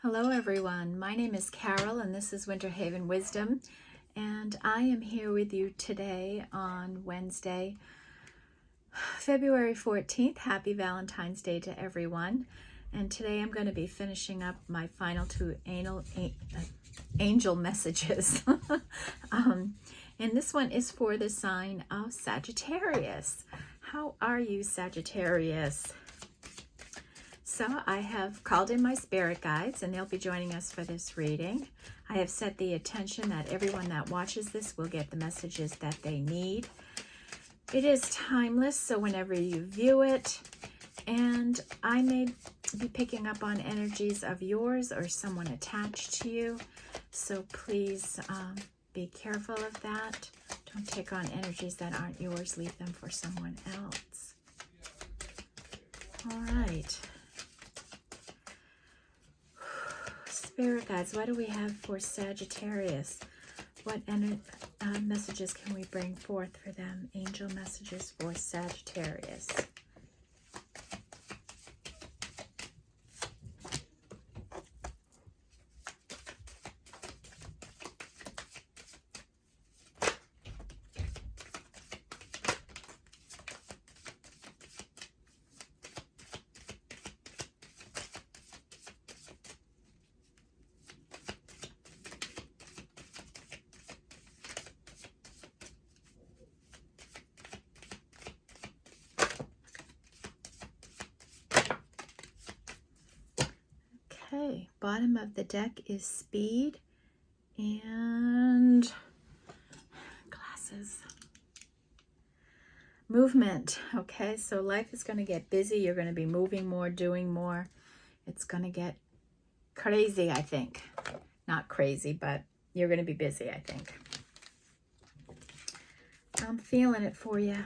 Hello everyone, my name is Carol and this is Winter Haven Wisdom, and I am here with you today on Wednesday, February 14th. Happy Valentine's Day to everyone. And today I'm going to be finishing up my final two angel messages. And this one is for the sign of Sagittarius. How are you, Sagittarius? So I have called in my spirit guides and they'll be joining us for this reading. I have set the intention that everyone that watches this will get the messages that they need. It is timeless, so whenever you view it, and I may be picking up on energies of yours or someone attached to you. So please be careful of that. Don't take on energies that aren't yours. Leave them for someone else. All right. Spirit guides, what do we have for Sagittarius? What messages can we bring forth for them? Angel messages for Sagittarius. Okay, bottom of the deck is speed and glasses. Movement. Okay, so life is going to get busy. You're going to be moving more, doing more. It's going to get crazy, I think. Not crazy, but you're going to be busy, I think. I'm feeling it for you.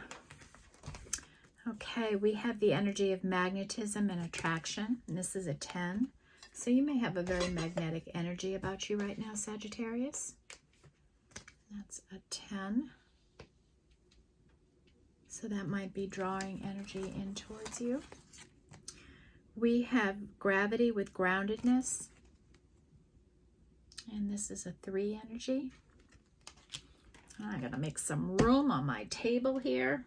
Okay, we have the energy of magnetism and attraction, and this is a 10. So you may have a very magnetic energy about you right now, Sagittarius. That's a 10. So that might be drawing energy in towards you. We have gravity with groundedness. And this is a 3 energy. I'm going to make some room on my table here.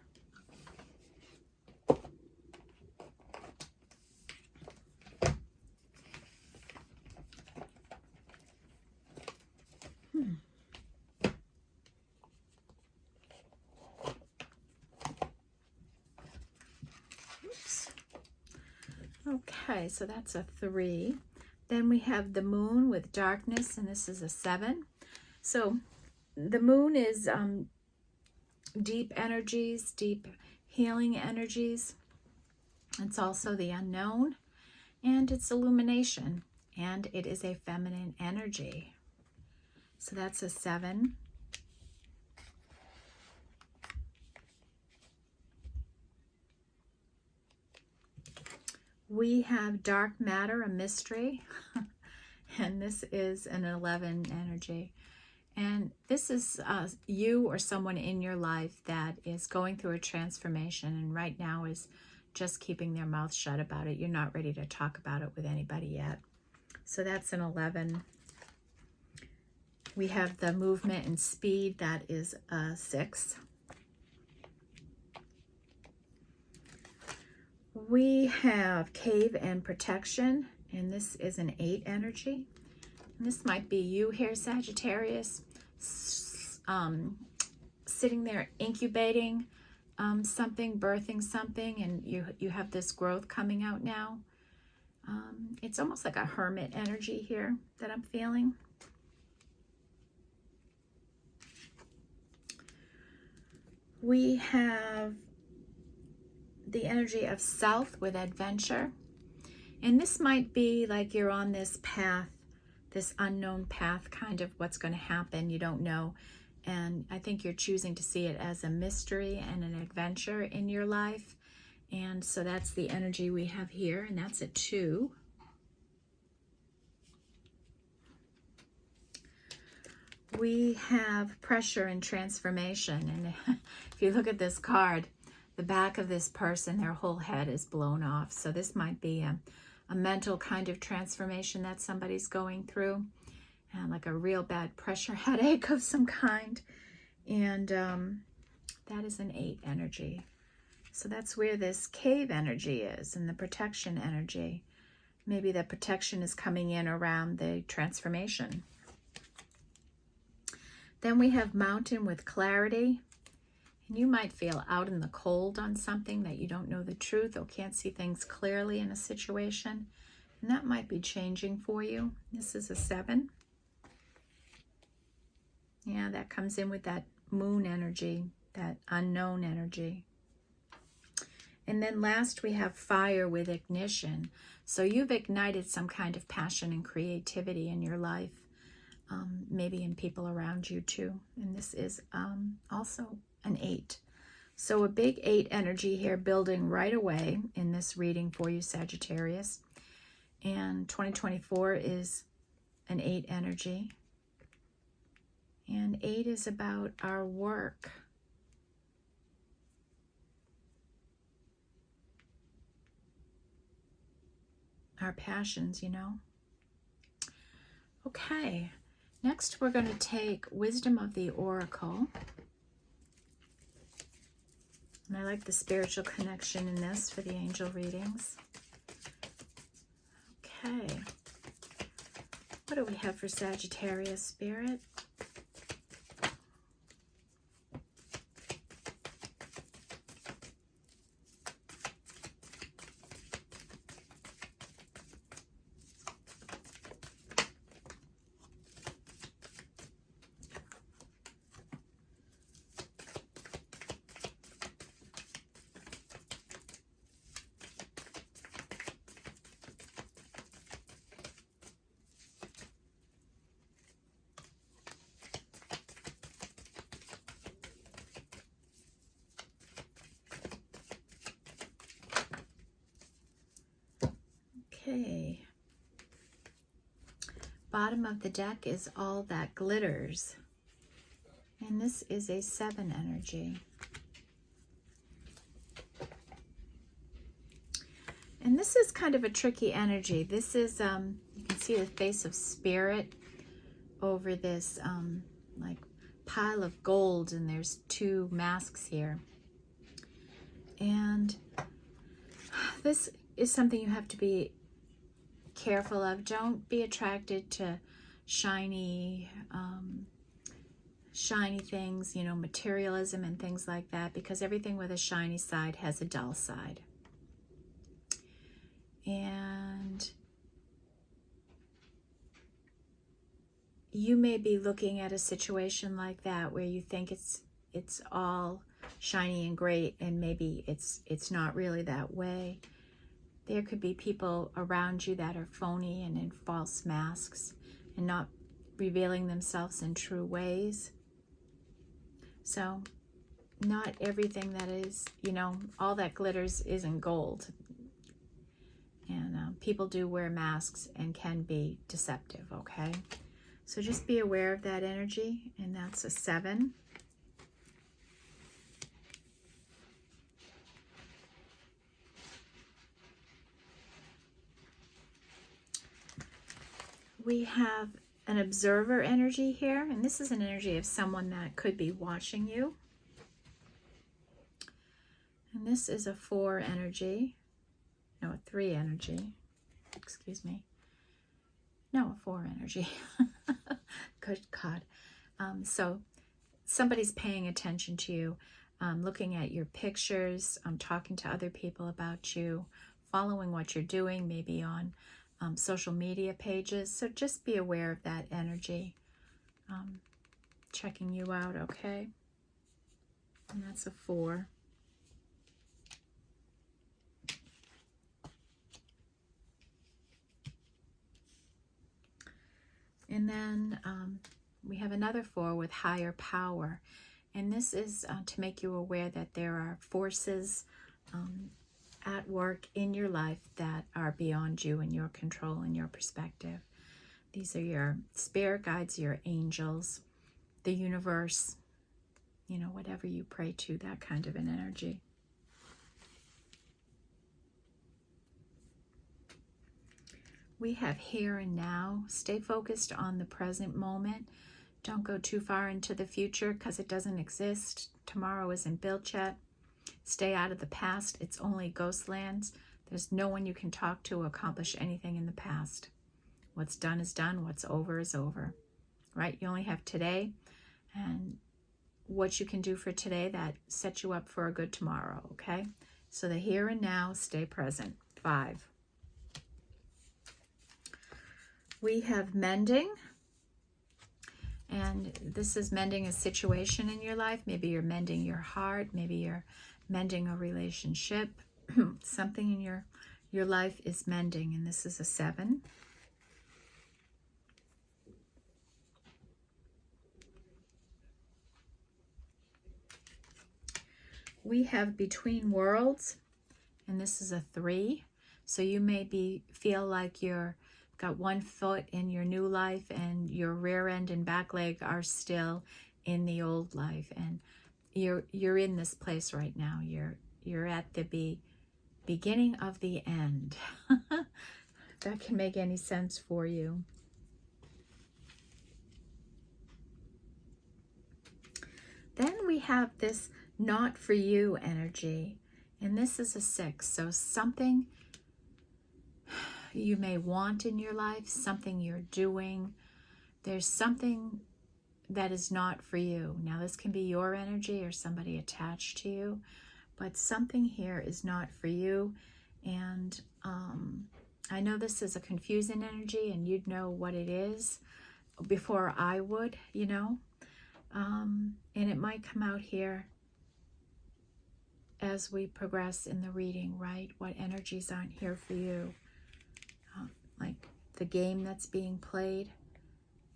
Okay, so that's a 3. Then we have the moon with darkness, and this is a 7. So the moon is deep energies, deep healing energies. It's also the unknown, and it's illumination, and it is a feminine energy. So that's a 7. We have dark matter, a mystery, and this is an 11 energy. And this is you or someone in your life that is going through a transformation and right now is just keeping their mouth shut about it. You're not ready to talk about it with anybody yet. So that's an 11. We have the movement and speed, that is a 6. We have cave and protection, and this is an 8 energy. And this might be you here, Sagittarius, sitting there incubating something, birthing something, and you have this growth coming out now. It's almost like a hermit energy here that I'm feeling. We have the energy of south with adventure, and this might be like you're on this path, this unknown path, kind of what's going to happen, you don't know, and I think you're choosing to see it as a mystery and an adventure in your life. And so that's the energy we have here, and that's a 2. We have pressure and transformation, and if you look at this card, the back of this person, their whole head is blown off. So this might be a mental kind of transformation that somebody's going through, and like a real bad pressure headache of some kind. And that is an 8 energy. So that's where this cave energy is, and the protection energy. Maybe the protection is coming in around the transformation. Then we have mountain with clarity. And you might feel out in the cold on something, that you don't know the truth or can't see things clearly in a situation. And that might be changing for you. This is a 7. Yeah, that comes in with that moon energy, that unknown energy. And then last we have fire with ignition. So you've ignited some kind of passion and creativity in your life, maybe in people around you too. And this is also an 8. So a big 8 energy here building right away in this reading for you, Sagittarius. And 2024 is an 8 energy. And 8 is about our work. Our passions, you know. Okay, next we're going to take Wisdom of the Oracle. And I like the spiritual connection in this for the angel readings. Okay, what do we have for Sagittarius, Spirit? Okay. Bottom of the deck is all that glitters. And this is a 7 energy. And this is kind of a tricky energy. This is, you can see the face of spirit over this like pile of gold, and there's 2 masks here. And this is something you have to be careful of. Don't be attracted to shiny things, you know, materialism and things like that, because everything with a shiny side has a dull side. And you may be looking at a situation like that where you think it's all shiny and great, and maybe it's not really that way. There could be people around you that are phony and in false masks and not revealing themselves in true ways. So not everything that is, you know, all that glitters isn't gold. And people do wear masks and can be deceptive, okay? So just be aware of that energy, and that's a 7. We have an observer energy here, and this is an energy of someone that could be watching you. And this is a 4 energy. No, a 3 energy. Excuse me. No, a 4 energy. Good God. So somebody's paying attention to you, looking at your pictures, talking to other people about you, following what you're doing, maybe on social media pages. So just be aware of that energy, checking you out, okay? And that's a 4. And then we have another 4 with higher power. And this is to make you aware that there are forces at work in your life that are beyond you and your control and your perspective. These are your spirit guides, your angels, the universe, you know, whatever you pray to, that kind of an energy. We have here and now. Stay focused on the present moment. Don't go too far into the future because it doesn't exist. Tomorrow isn't built yet. Stay out of the past. It's only ghost lands. There's no one you can talk to or accomplish anything in the past. What's done is done. What's over is over. Right? You only have today, and what you can do for today that sets you up for a good tomorrow. Okay? So the here and now, stay present. 5. We have mending. And this is mending a situation in your life. Maybe you're mending your heart. Maybe you're mending a relationship. Something in your life is mending. And this is a 7. We have between worlds. And this is a 3. So you may feel like you're got one foot in your new life and your rear end and back leg are still in the old life, and you're in this place right now. You're at the beginning of the end. If that can make any sense for you. Then we have this not for you energy, and this is a 6. So something you may want in your life, something you're doing. There's something that is not for you. Now, this can be your energy or somebody attached to you, but something here is not for you. And I know this is a confusing energy, and you'd know what it is before I would, you know. And it might come out here as we progress in the reading, right? What energies aren't here for you. Like the game that's being played,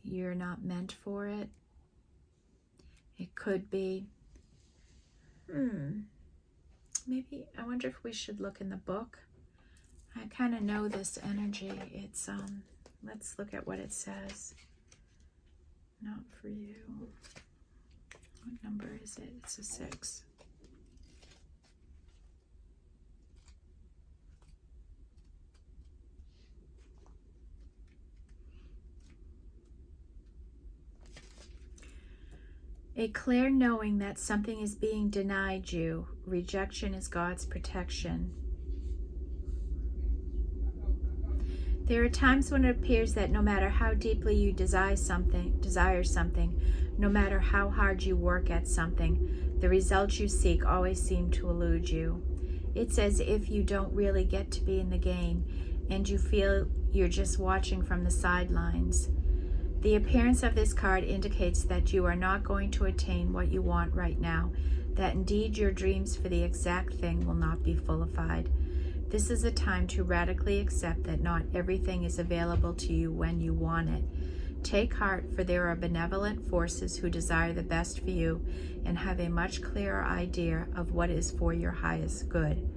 you're not meant for it. It could be, maybe, I wonder if we should look in the book. I kind of know this energy. It's, let's look at what it says. Not for you. What number is it? It's a 6. A clear knowing that something is being denied you. Rejection is God's protection. There are times when it appears that no matter how deeply you desire something, no matter how hard you work at something, the results you seek always seem to elude you. It's as if you don't really get to be in the game, and you feel you're just watching from the sidelines. The appearance of this card indicates that you are not going to attain what you want right now, that indeed your dreams for the exact thing will not be fulfilled. This is a time to radically accept that not everything is available to you when you want it. Take heart, for there are benevolent forces who desire the best for you and have a much clearer idea of what is for your highest good.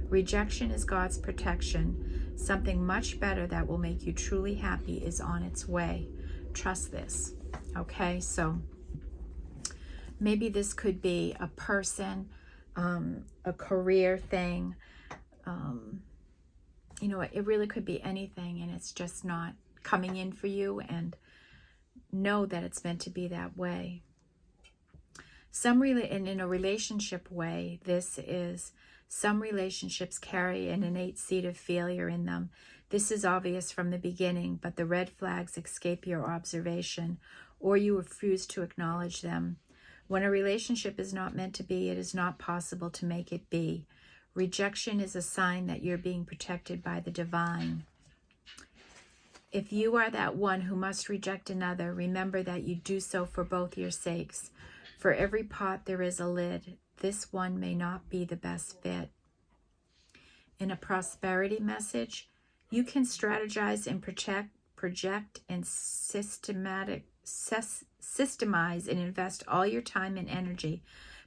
Rejection is God's protection. Something much better that will make you truly happy is on its way. Trust this. Okay, so maybe this could be a person, a career thing. You know, it really could be anything, and it's just not coming in for you, and know that it's meant to be that way. And in a relationship way, this is, some relationships carry an innate seed of failure in them. This is obvious from the beginning, but the red flags escape your observation, or you refuse to acknowledge them. When a relationship is not meant to be, it is not possible to make it be. Rejection is a sign that you're being protected by the divine. If you are that one who must reject another, remember that you do so for both your sakes. For every pot there is a lid. This one may not be the best fit. In a prosperity message, you can strategize and project and systemize and invest all your time and energy,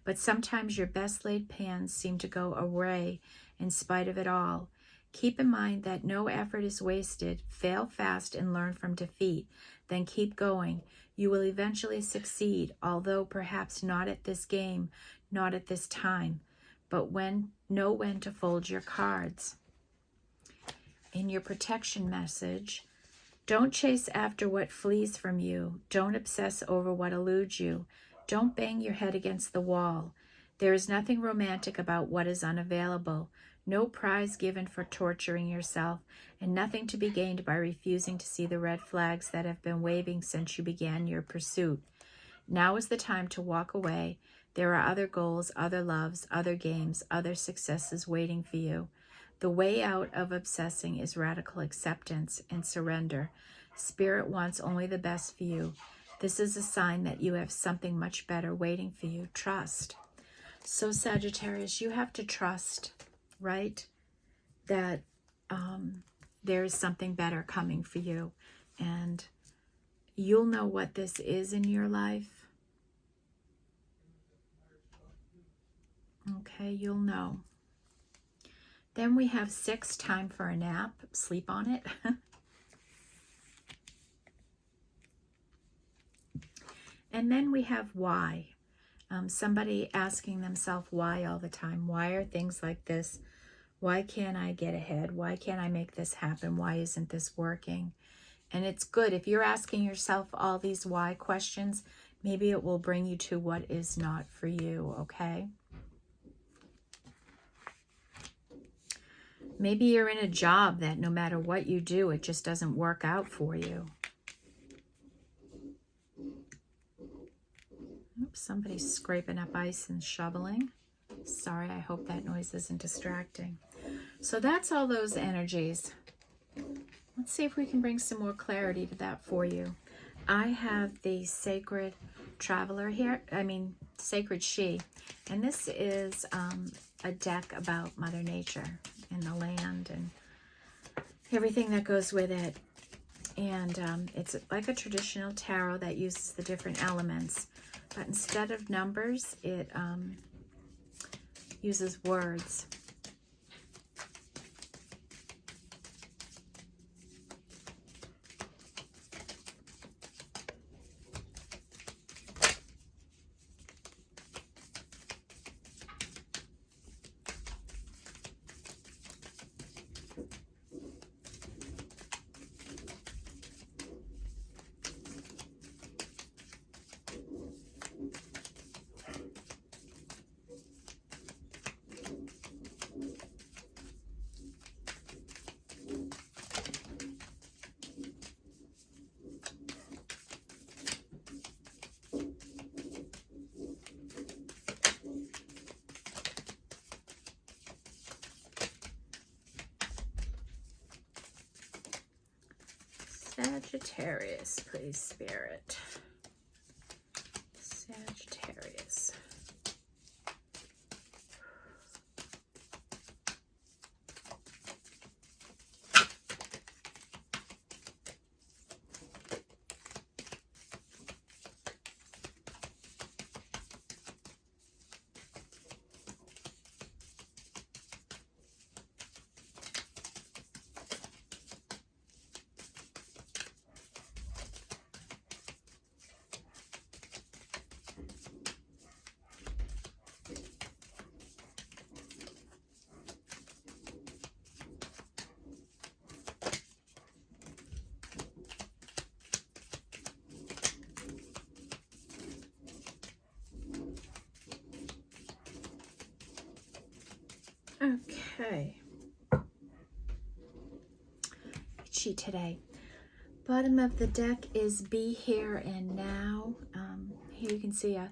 but sometimes your best laid plans seem to go awry in spite of it all. Keep in mind that no effort is wasted. Fail fast and learn from defeat. Then keep going. You will eventually succeed, although perhaps not at this game, not at this time, but know when to fold your cards. in your protection message, don't chase after what flees from you. Don't obsess over what eludes you. Don't bang your head against the wall. There is nothing romantic about what is unavailable. No prize given for torturing yourself, and nothing to be gained by refusing to see the red flags that have been waving since you began your pursuit. Now is the time to walk away. There are other goals, other loves, other games, other successes waiting for you. The way out of obsessing is radical acceptance and surrender. Spirit wants only the best for you. This is a sign that you have something much better waiting for you. Trust. So Sagittarius, you have to trust, right, that there is something better coming for you. And you'll know what this is in your life. Okay, you'll know. Then we have 6, time for a nap. Sleep on it. And then we have why. Somebody asking themselves why all the time. Why are things like this? Why can't I get ahead? Why can't I make this happen? Why isn't this working? And it's good. If you're asking yourself all these why questions, maybe it will bring you to what is not for you, okay? Maybe you're in a job that no matter what you do, it just doesn't work out for you. Oops, somebody's scraping up ice and shoveling. Sorry, I hope that noise isn't distracting. So that's all those energies. Let's see if we can bring some more clarity to that for you. I have the Sacred Traveler here, Sacred She. And this is a deck about Mother Nature and the land and everything that goes with it. And it's like a traditional tarot that uses the different elements. But instead of numbers, it uses words. Sagittarius, please, Spirit. Sagittarius. Okay. Cheat today. Bottom of the deck is Be Here and Now. Here you can see a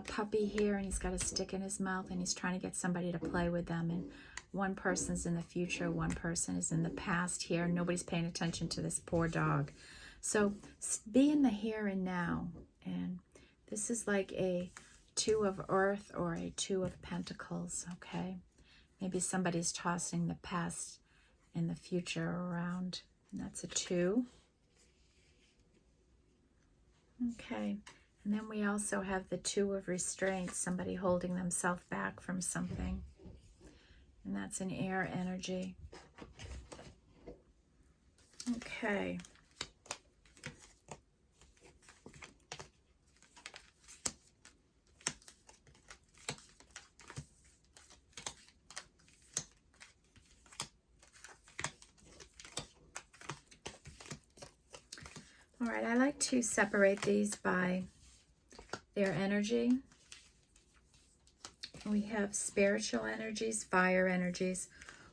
puppy here, and he's got a stick in his mouth, and he's trying to get somebody to play with them. And one person's in the future, one person is in the past here. Nobody's paying attention to this poor dog. So be in the here and now. And this is like a 2 of Earth or a 2 of Pentacles, okay? Maybe somebody's tossing the past and the future around. And that's a 2. Okay. And then we also have the 2 of Restraint, somebody holding themselves back from something. And that's an air energy. Okay. All right, I like to separate these by their energy. We have spiritual energies, fire energies,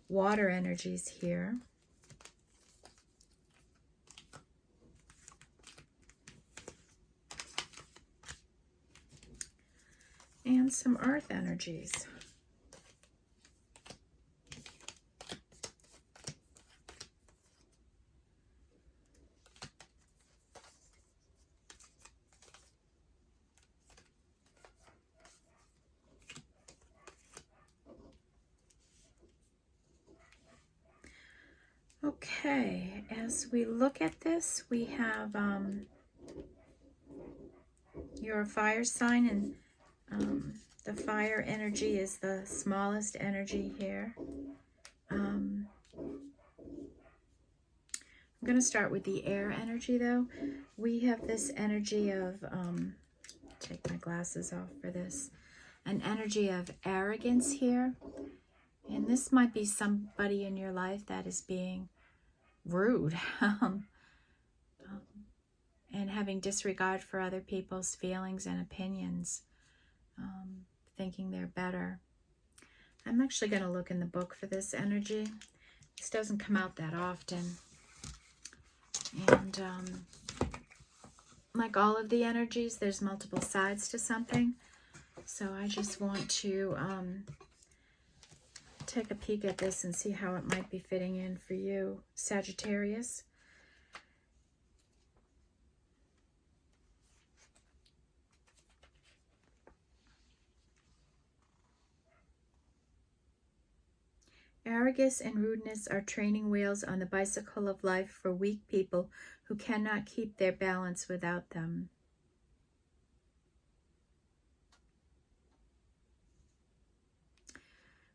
water energies here. And some earth energies. Okay, as we look at this, we have you're a fire sign, and the fire energy is the smallest energy here. I'm going to start with the air energy, though. We have this energy of, take my glasses off for this, an energy of arrogance here. And this might be somebody in your life that is being rude and having disregard for other people's feelings and opinions, thinking they're better. I'm actually going to look in the book for this energy. This doesn't come out that often. And like all of the energies, there's multiple sides to something. So I just want to take a peek at this and see how it might be fitting in for you, Sagittarius. Arrogance and rudeness are training wheels on the bicycle of life for weak people who cannot keep their balance without them.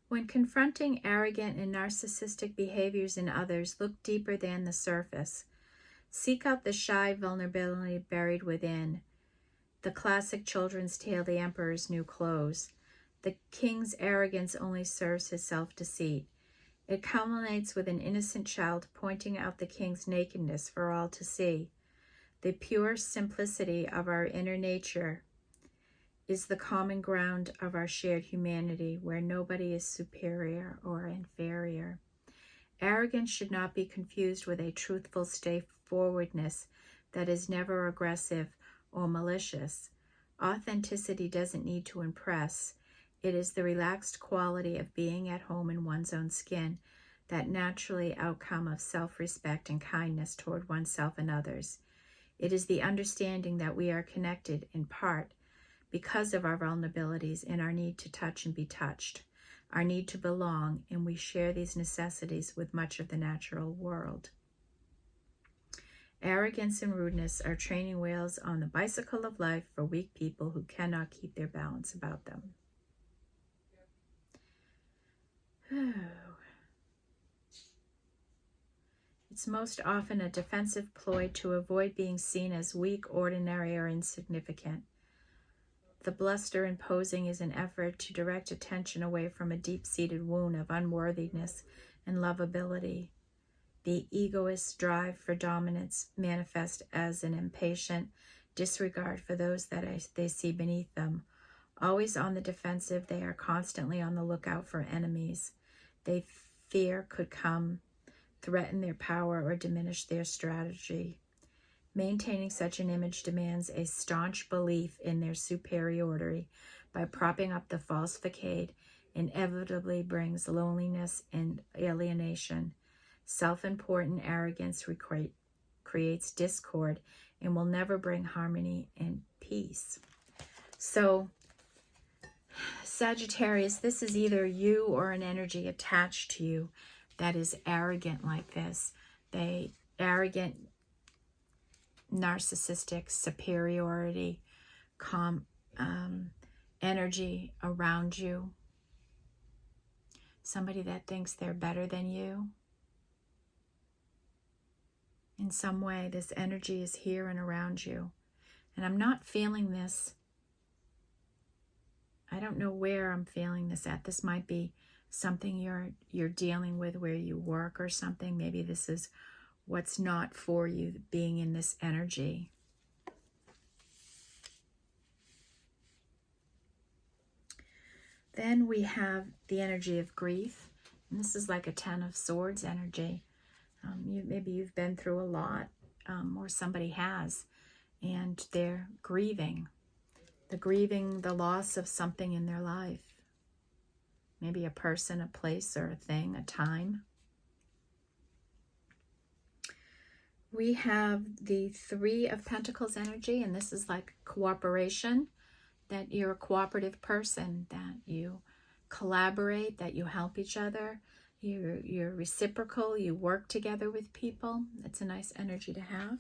When confronting arrogant and narcissistic behaviors in others, look deeper than the surface. Seek out the shy vulnerability buried within. The classic children's tale, The Emperor's New Clothes. The king's arrogance only serves his self-deceit. It culminates with an innocent child pointing out the king's nakedness for all to see. The pure simplicity of our inner nature is the common ground of our shared humanity, where nobody is superior or inferior. Arrogance should not be confused with a truthful straightforwardness that is never aggressive or malicious. Authenticity doesn't need to impress. It is the relaxed quality of being at home in one's own skin, that naturally outcome of self-respect and kindness toward oneself and others. It is the understanding that we are connected in part because of our vulnerabilities and our need to touch and be touched, our need to belong, and we share these necessities with much of the natural world. Arrogance and rudeness are training wheels on the bicycle of life for weak people who cannot keep their balance about them. It's most often a defensive ploy to avoid being seen as weak, ordinary, or insignificant. The bluster and posing is an effort to direct attention away from a deep-seated wound of unworthiness and lovability. The egoist's drive for dominance manifests as an impatient disregard for those that they see beneath them. Always on the defensive, they are constantly on the lookout for enemies they fear could come, threaten their power, or diminish their strategy. Maintaining such an image demands a staunch belief in their superiority. By propping up the false facade, inevitably brings loneliness and alienation. Self-important arrogance creates discord and will never bring harmony and peace. So, Sagittarius, this is either you or an energy attached to you that is arrogant like this. Arrogant, narcissistic, superiority, energy around you. Somebody that thinks they're better than you. In some way, this energy is here and around you. And I'm not feeling this. I don't know where I'm feeling this at. This might be something you're dealing with where you work or something. Maybe this is what's not for you, being in this energy. Then we have the energy of grief. And this is like a 10 of Swords energy. Maybe you've been through a lot, or somebody has, and they're grieving. They're grieving the loss of something in their life. Maybe a person, a place, or a thing, a time. We have the 3 of Pentacles energy, and this is like cooperation, that you're a cooperative person, that you collaborate, that you help each other, you're reciprocal, you work together with people. It's a nice energy to have.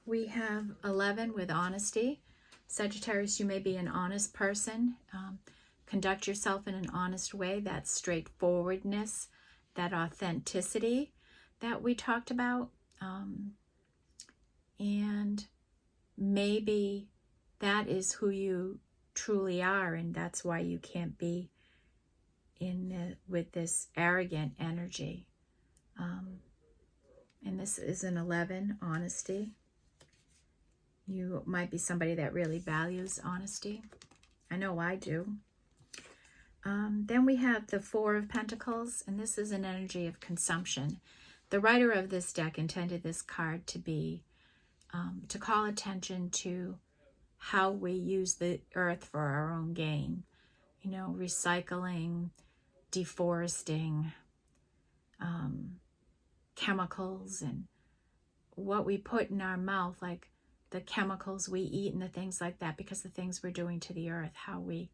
We have 11 with honesty. Sagittarius, you may be an honest person. Conduct yourself in an honest way. That straightforwardness, that authenticity that we talked about. And maybe that is who you truly are, and that's why you can't be with this arrogant energy. And this is an 11, honesty. You might be somebody that really values honesty. I know I do. Then we have the 4 of Pentacles, and this is an energy of consumption. The writer of this deck intended this card to be, to call attention to how we use the earth for our own gain. You know, recycling, deforesting, chemicals, and what we put in our mouth, like the chemicals we eat and the things like that, because the things we're doing to the earth, how we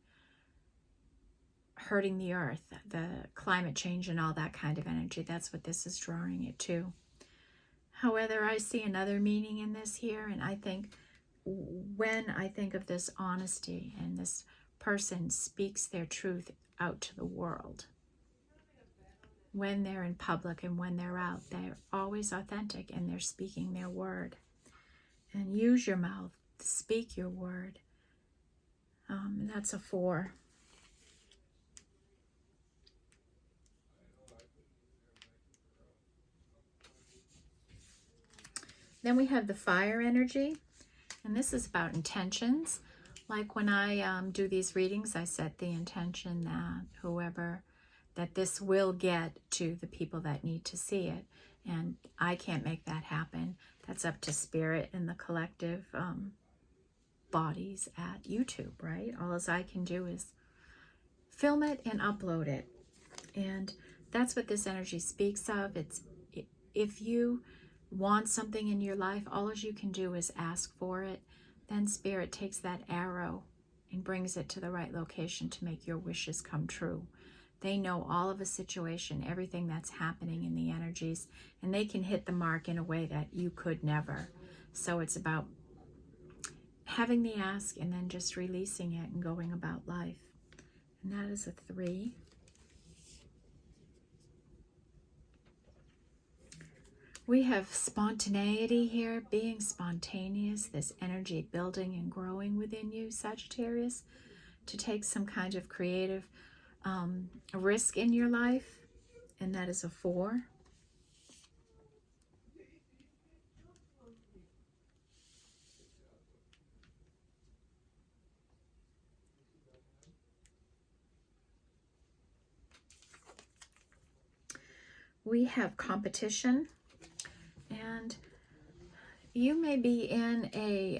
hurting the earth, the climate change and all that kind of energy. That's what this is drawing it to. However, I see another meaning in this here, and I think when I think of this honesty and this person speaks their truth out to the world, when they're in public and when they're out, they're always authentic and they're speaking their word. And use your mouth, speak your word. And that's a 4. Then we have the fire energy, and this is about intentions. Like when I do these readings, I set the intention that this will get to the people that need to see it. And I can't make that happen. That's up to Spirit and the collective bodies at YouTube, right? All I can do is film it and upload it. And that's what this energy speaks of. If you want something in your life, all you can do is ask for it. Then Spirit takes that arrow and brings it to the right location to make your wishes come true. They know all of a situation, everything that's happening in the energies, and they can hit the mark in a way that you could never. So it's about having the ask and then just releasing it and going about life. And that is a 3. We have spontaneity here, being spontaneous, this energy building and growing within you, Sagittarius, to take some kind of creative risk in your life, and that is a 4. We have competition, and you may be in a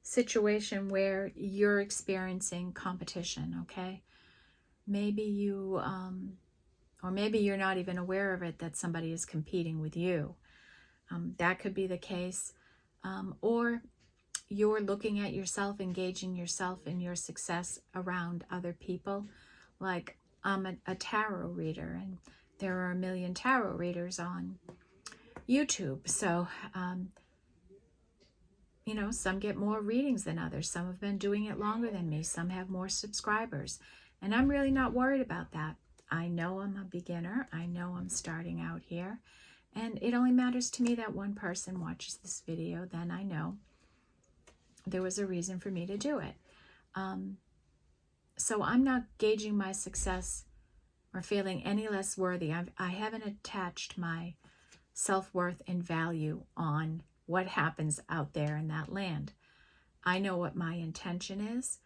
situation where you're experiencing competition, okay? Maybe you, or maybe you're not even aware of it, that somebody is competing with you. That could be the case. Or you're looking at yourself, engaging yourself in your success around other people. Like, I'm a tarot reader, and there are a million tarot readers on YouTube. So, you know, some get more readings than others. Some have been doing it longer than me. Some have more subscribers. And I'm really not worried about that. I know I'm a beginner. I know I'm starting out here. And it only matters to me that one person watches this video. Then I know there was a reason for me to do it. So I'm not gauging my success or feeling any less worthy. I haven't attached my self-worth and value on what happens out there in that land. I know what my intention is.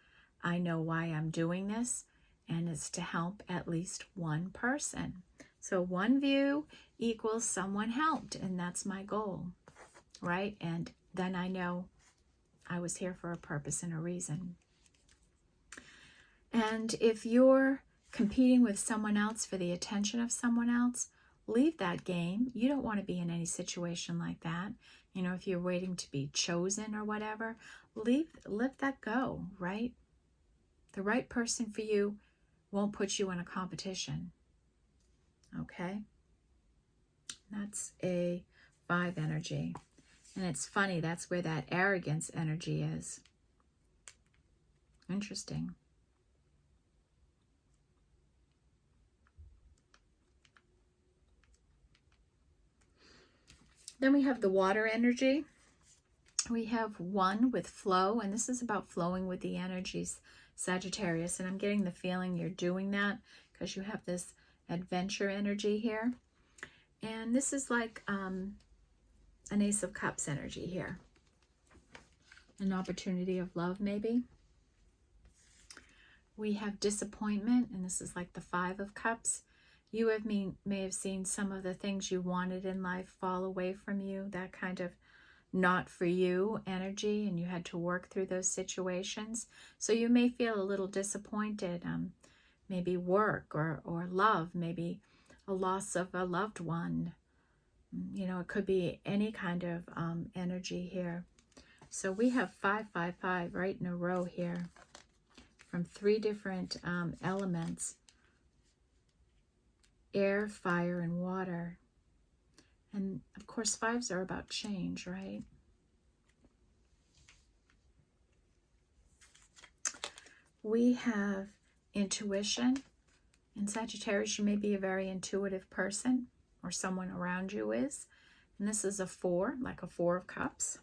I know why I'm doing this, and it's to help at least one person. So one view equals someone helped, and that's my goal, right? And then I know I was here for a purpose and a reason. And if you're competing with someone else for the attention of someone else, leave that game. You don't want to be in any situation like that. You know, if you're waiting to be chosen or whatever, let that go, right? The right person for you won't put you in a competition. Okay? That's a 5 energy. And it's funny, that's where that arrogance energy is. Interesting. Then we have the water energy. We have 1 with flow, and this is about flowing with the energies, Sagittarius. And I'm getting the feeling you're doing that because you have this adventure energy here. And this is like an Ace of Cups energy here. An opportunity of love, maybe. We have disappointment, and this is like the 5 of Cups. You may have seen some of the things you wanted in life fall away from you, that kind of not for you energy, and you had to work through those situations. So you may feel a little disappointed, maybe work or love, maybe a loss of a loved one. You know, it could be any kind of energy here. So we have 5, 5, 5 right in a row here from 3 different elements. Air, fire, and water. And of course, 5s are about change, right? We have intuition. In Sagittarius, you may be a very intuitive person, or someone around you is. And this is a 4, like a 4 of Cups.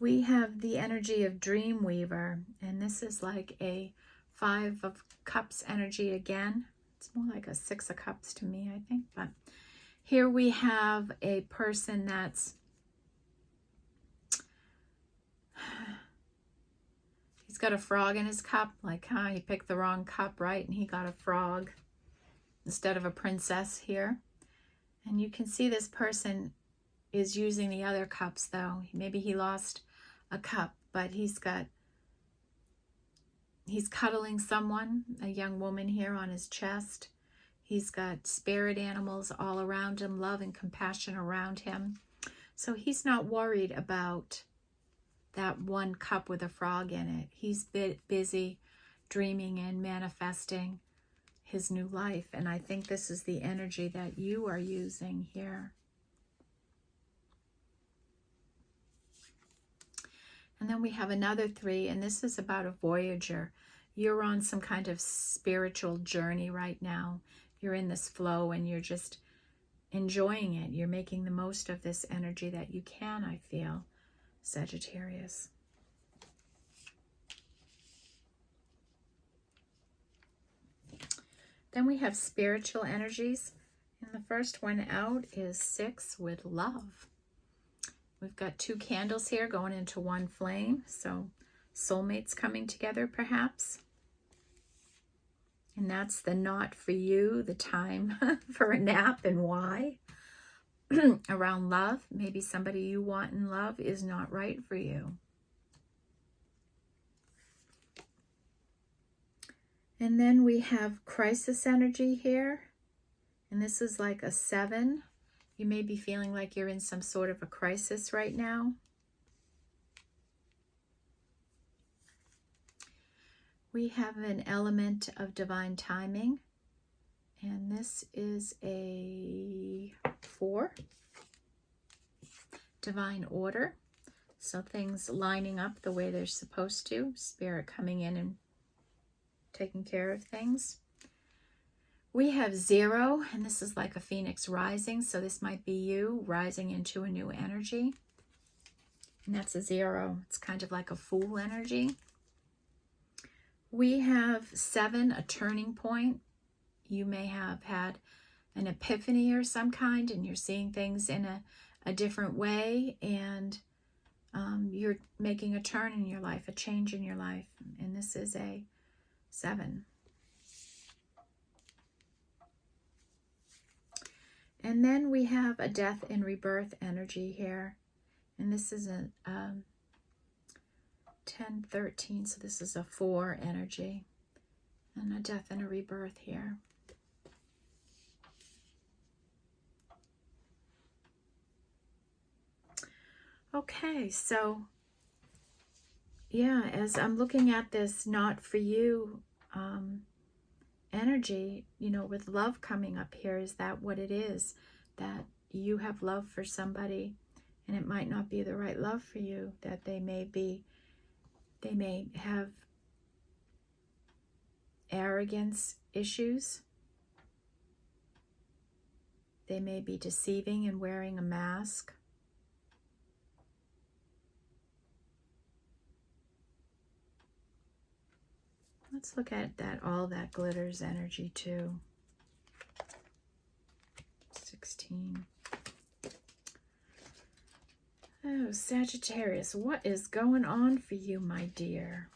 We have the energy of Dreamweaver, and this is like a 5 of Cups energy again. It's more like a 6 of Cups to me, I think. But here we have a person that's, he's got a frog in his cup. Like, he picked the wrong cup, right? And he got a frog instead of a princess here. And you can see this person is using the other cups, though. Maybe he lost a cup, but he's cuddling someone, a young woman here on his chest. He's got spirit animals all around him, love and compassion around him. So he's not worried about that one cup with a frog in it. He's busy dreaming and manifesting his new life. And I think this is the energy that you are using here. And then we have another 3, and this is about a voyager. You're on some kind of spiritual journey right now. You're in this flow, and you're just enjoying it. You're making the most of this energy that you can, I feel, Sagittarius. Then we have spiritual energies, and the first one out is 6 with love. We've got 2 candles here going into 1 flame, so soulmates coming together perhaps. And that's the not for you, the time for a nap, and why. Around love, maybe somebody you want in love is not right for you. And then we have crisis energy here, and this is like a 7. You may be feeling like you're in some sort of a crisis right now. We have an element of divine timing, and this is a 4. Divine order. So things lining up the way they're supposed to. Spirit coming in and taking care of things. We have 0, and this is like a phoenix rising, so this might be you rising into a new energy. And that's a 0. It's kind of like a fool energy. We have 7, a turning point. You may have had an epiphany or some kind, and you're seeing things in a different way, and you're making a turn in your life, a change in your life. And this is a 7. And then we have a death and rebirth energy here. And this is a 10, 13, so this is a 4 energy. And a death and a rebirth here. Okay, so yeah, as I'm looking at this not for you energy, you know, with love coming up here, is that what it is? That you have love for somebody, and it might not be the right love for you, that they may have arrogance issues. They may be deceiving and wearing a mask. Let's look at that, all that glitters energy too. 16. Oh, Sagittarius, what is going on for you, my dear?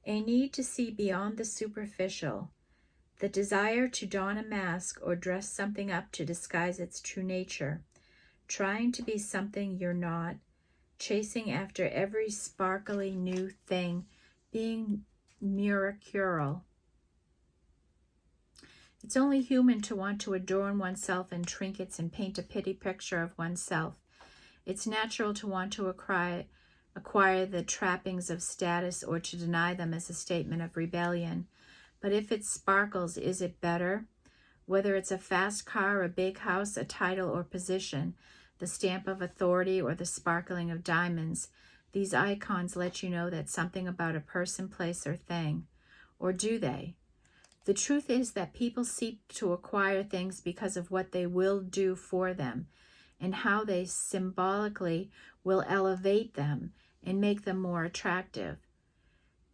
A need to see beyond the superficial, the desire to don a mask or dress something up to disguise its true nature, trying to be something you're not, chasing after every sparkly new thing, being mercurial. It's only human to want to adorn oneself in trinkets and paint a pretty picture of oneself. It's natural to want to acquire the trappings of status or to deny them as a statement of rebellion. But if it sparkles, is it better? Whether it's a fast car, a big house, a title or position, the stamp of authority or the sparkling of diamonds, these icons let you know that something about a person, place, or thing. Or do they? The truth is that people seek to acquire things because of what they will do for them and how they symbolically will elevate them and make them more attractive.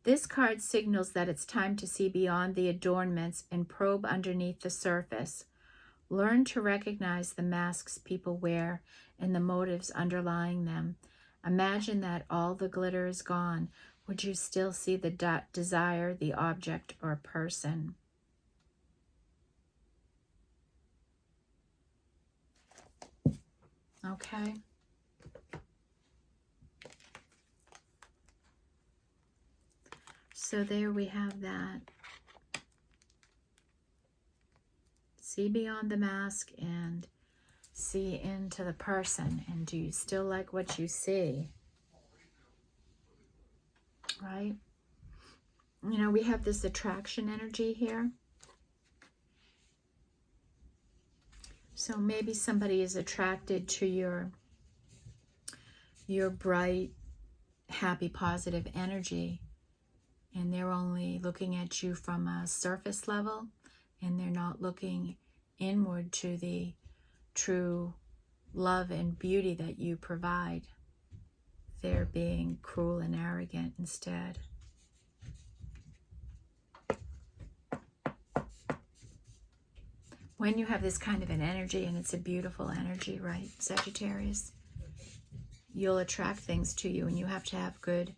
This card signals that it's time to see beyond the adornments and probe underneath the surface. Learn to recognize the masks people wear and the motives underlying them. Imagine that all the glitter is gone. Would you still see the desire, the object, or person? Okay. So there we have that. See beyond the mask and see into the person. And do you still like what you see? Right? You know, we have this attraction energy here. So maybe somebody is attracted to your bright, happy, positive energy, and they're only looking at you from a surface level, and they're not looking inward to the true love and beauty that you provide. They're being cruel and arrogant instead. When you have this kind of an energy, and it's a beautiful energy, right, Sagittarius, you'll attract things to you, and you have to have good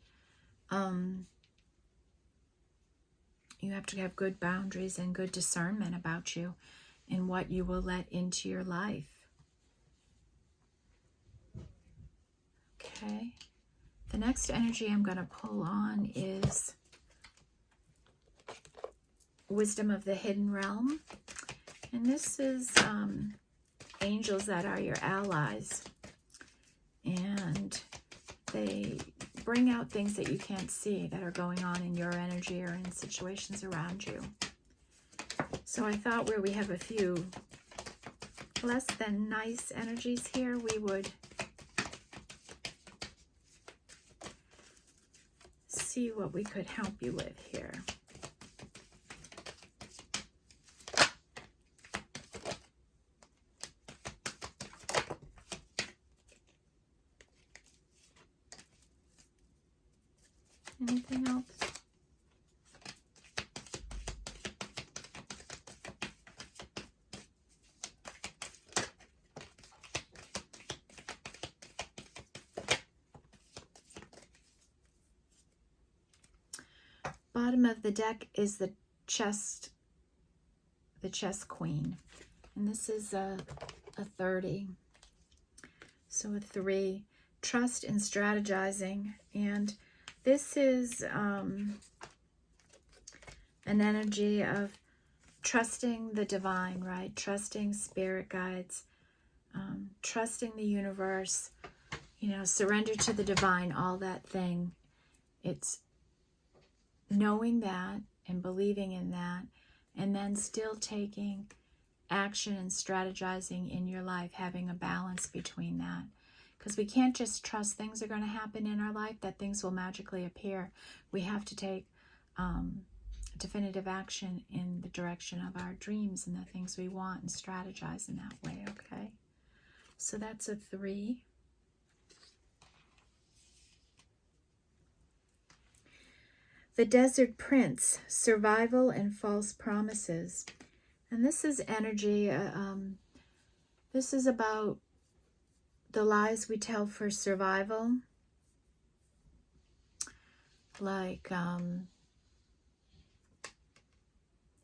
boundaries and good discernment about you and what you will let into your life. Okay. The next energy I'm going to pull on is Wisdom of the Hidden Realm. And this is angels that are your allies. And they bring out things that you can't see that are going on in your energy or in situations around you. So I thought where we have a few less than nice energies here, we would see what we could help you with here. And Bottom of the deck is the chess queen. And this is a 30. So a 3. Trust and strategizing. And this is an energy of trusting the divine, right? Trusting spirit guides, trusting the universe, you know, surrender to the divine, all that thing. It's knowing that and believing in that, and then still taking action and strategizing in your life, having a balance between that. Because we can't just trust things are going to happen in our life, that things will magically appear. We have to take definitive action in the direction of our dreams and the things we want and strategize in that way, okay? So that's a 3. The Desert Prince, survival and false promises. And this is energy, this is about the lies we tell for survival. Like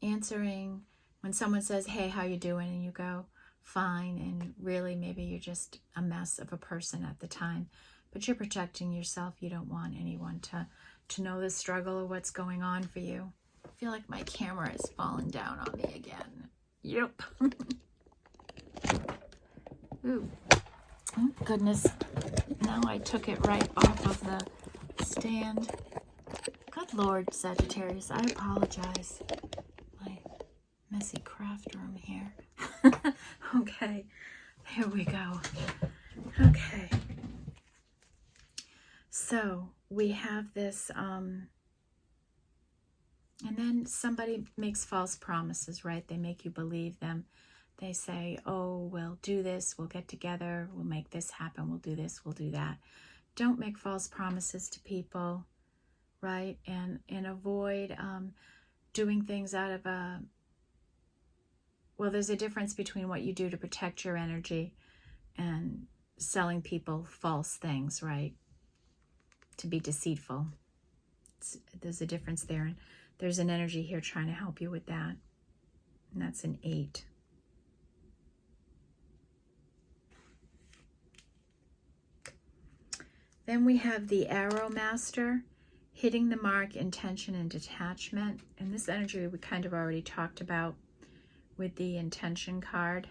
answering when someone says, hey, how you doing? And you go, fine. And really maybe you're just a mess of a person at the time. But you're protecting yourself. You don't want anyone to know the struggle or what's going on for you. I feel like my camera is falling down on me again. Yep. Ooh. Oh, goodness. Now I took it right off of the stand. Good Lord, Sagittarius. I apologize. My messy craft room here. Okay. Here we go. Okay. So we have this, and then somebody makes false promises, right? They make you believe them. They say, oh, we'll do this, we'll get together, we'll make this happen, we'll do this, we'll do that. Don't make false promises to people, right? And avoid doing things out of a, well, there's a difference between what you do to protect your energy and selling people false things, right? To be deceitful. There's a difference there. And there's an energy here trying to help you with that. And that's an 8. Then we have the Arrow Master, hitting the mark, intention, and detachment. And this energy we kind of already talked about with the intention card.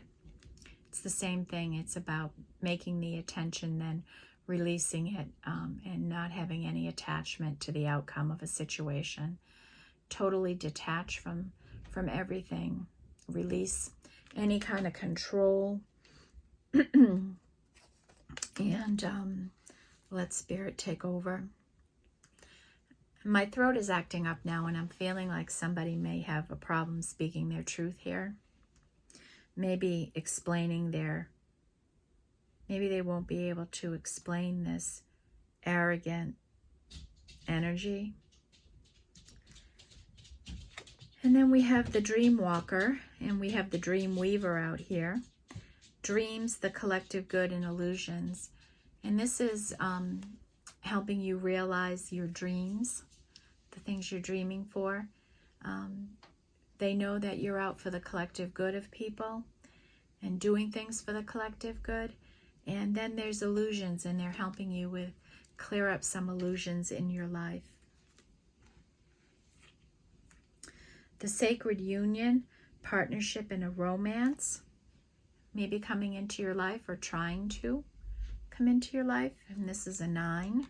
It's the same thing. It's about making the intention, then releasing it, and not having any attachment to the outcome of a situation. Totally detach from everything. Release any kind of control. And let spirit take over. My throat is acting up now, and I'm feeling like somebody may have a problem speaking their truth here. Maybe explaining maybe they won't be able to explain this arrogant energy. And then we have the Dream Walker, and we have the Dream Weaver out here. Dreams, the collective good, and illusions. And this is helping you realize your dreams, the things you're dreaming for. They know that you're out for the collective good of people and doing things for the collective good. And then there's illusions, and they're helping you with clear up some illusions in your life. The Sacred Union, partnership and a romance, maybe coming into your life or trying to come into your life. And this is a 9.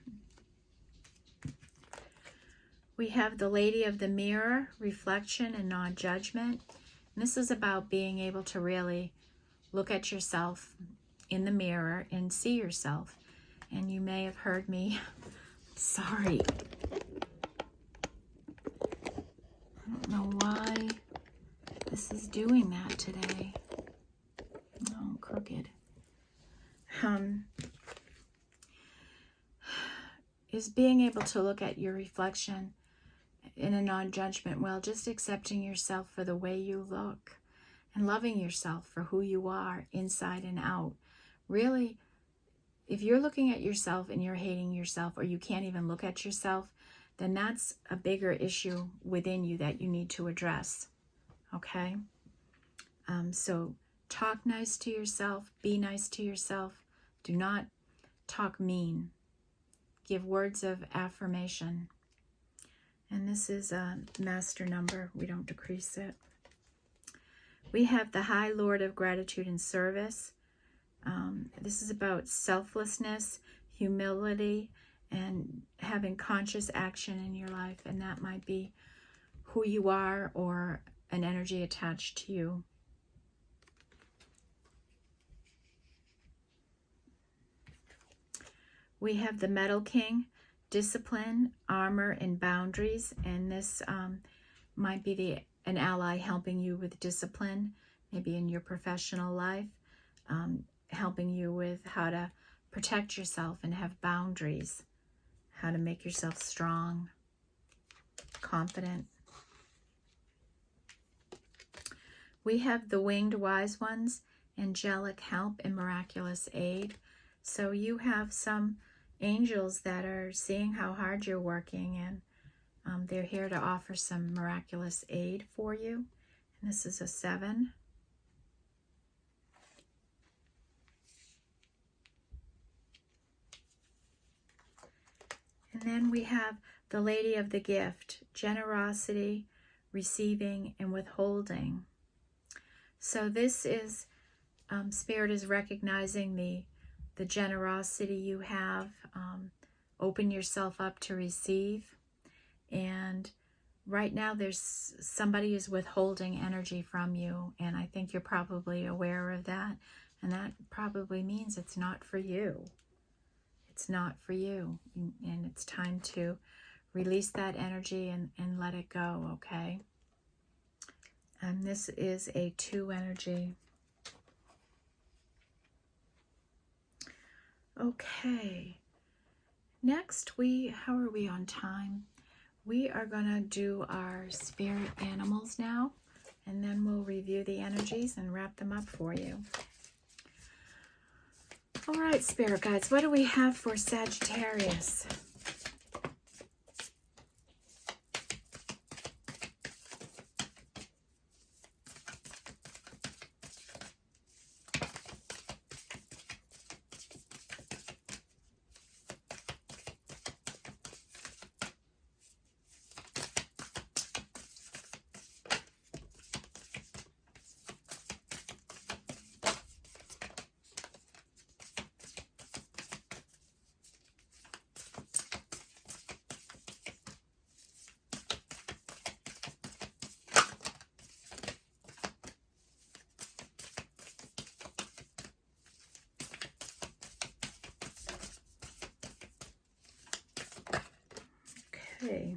We have the Lady of the Mirror, reflection and non-judgment. And this is about being able to really look at yourself in the mirror and see yourself. And you may have heard me, sorry. I don't know why this is doing that today. Oh, crooked. Is being able to look at your reflection in a non-judgment, well, just accepting yourself for the way you look and loving yourself for who you are inside and out. Really, if you're looking at yourself and you're hating yourself, or you can't even look at yourself, then that's a bigger issue within you that you need to address. Okay? So talk nice to yourself. Be nice to yourself. Do not talk mean. Give words of affirmation. And this is a master number. We don't decrease it. We have the High Lord of Gratitude and Service. This is about selflessness, humility, and having conscious action in your life. And that might be who you are or an energy attached to you. We have the Metal King, discipline, armor, and boundaries. And this might be an ally helping you with discipline, maybe in your professional life, helping you with how to protect yourself and have boundaries, how to make yourself strong, confident. We have the Winged Wise Ones, angelic help and miraculous aid. So you have some angels that are seeing how hard you're working, and they're here to offer some miraculous aid for you. And this is a 7. And then we have the Lady of the Gift, generosity, receiving, and withholding. So this is, Spirit is recognizing the generosity you have. Open yourself up to receive. And right now there's somebody who's withholding energy from you. And I think you're probably aware of that. And that probably means it's not for you. It's not for you. And it's time to release that energy and let it go, okay? And this is a 2 energy. Okay. Next, how are we on time? We are going to do our spirit animals now, and then we'll review the energies and wrap them up for you. All right, spirit guides, what do we have for Sagittarius? Okay.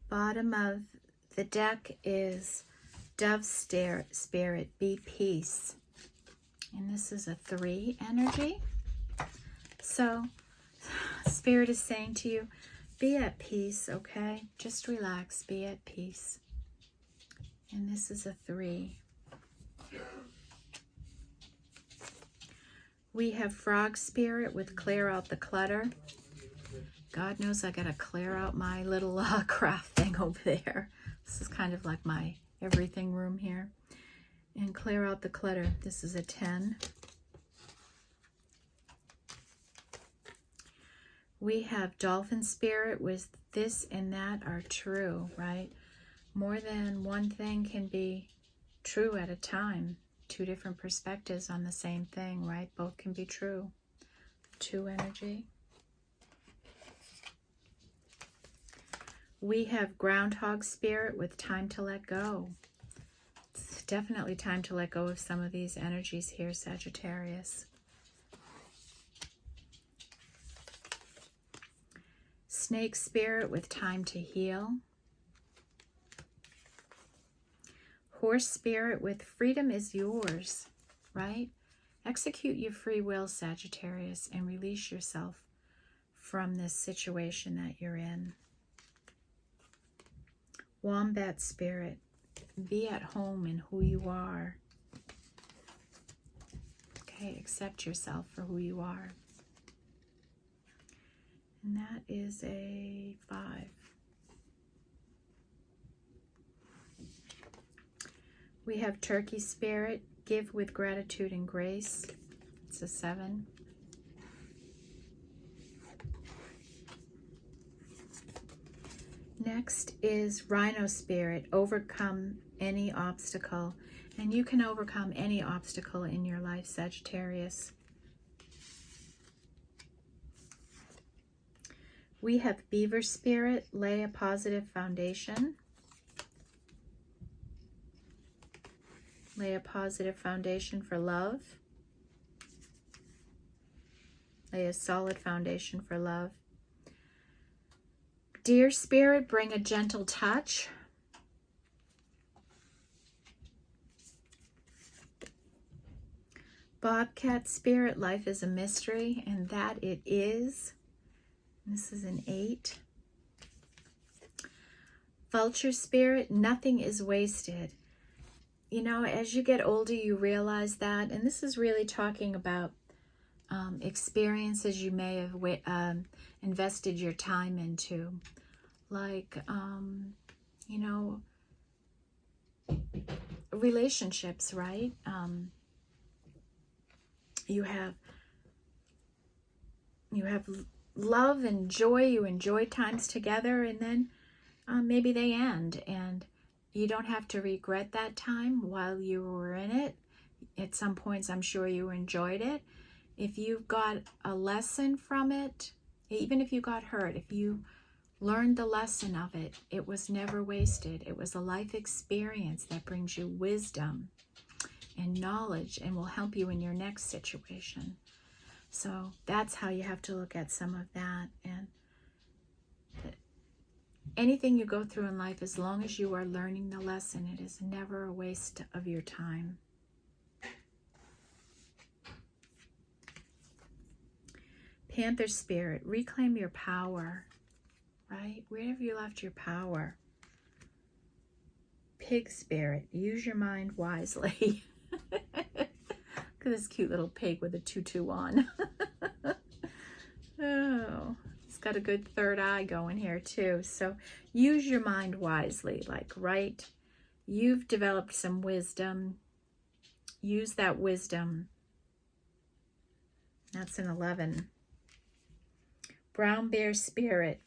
Bottom of the deck is Dove Spirit, be peace. And this is a 3 energy. So Spirit is saying to you, be at peace, okay? Just relax, be at peace. And this is a 3. We have Frog Spirit with clear out the clutter. God knows I gotta clear out my little craft thing over there. This is kind of like my everything room here. And clear out the clutter. This is a 10. We have Dolphin Spirit with this and that are true, right? More than one thing can be true at a time. 2 different perspectives on the same thing, right? Both can be true. 2 energy. We have Groundhog Spirit with time to let go. It's definitely time to let go of some of these energies here, Sagittarius. Snake Spirit with time to heal. Horse Spirit with freedom is yours, right? Execute your free will, Sagittarius, and release yourself from this situation that you're in. Wombat Spirit, be at home in who you are. Okay, accept yourself for who you are. And that is a 5. We have Turkey Spirit, give with gratitude and grace. It's a 7. Next is Rhino Spirit, overcome any obstacle. And you can overcome any obstacle in your life, Sagittarius. We have Beaver Spirit, lay a positive foundation. Lay a positive foundation for love. Lay a solid foundation for love. Deer Spirit, bring a gentle touch. Bobcat Spirit, life is a mystery, and that it is. This is an 8. Vulture Spirit, nothing is wasted. You know, as you get older, you realize that, and this is really talking about experiences you may have invested your time into, like, you know, relationships, right? You have love and joy, you enjoy times together, and then maybe they end, and you don't have to regret that time while you were in it. At some points, I'm sure you enjoyed it. If you've got a lesson from it, even if you got hurt, if you learned the lesson of it, it was never wasted. It was a life experience that brings you wisdom and knowledge and will help you in your next situation. So that's how you have to look at some of that. And anything you go through in life, as long as you are learning the lesson, it is never a waste of your time. Panther Spirit, reclaim your power, right? Where have you left your power? Pig Spirit, use your mind wisely. Look at this cute little pig with a tutu on. Oh, he's got a good third eye going here too. So use your mind wisely, like, right? You've developed some wisdom. Use that wisdom. That's an 11. Brown Bear Spirit,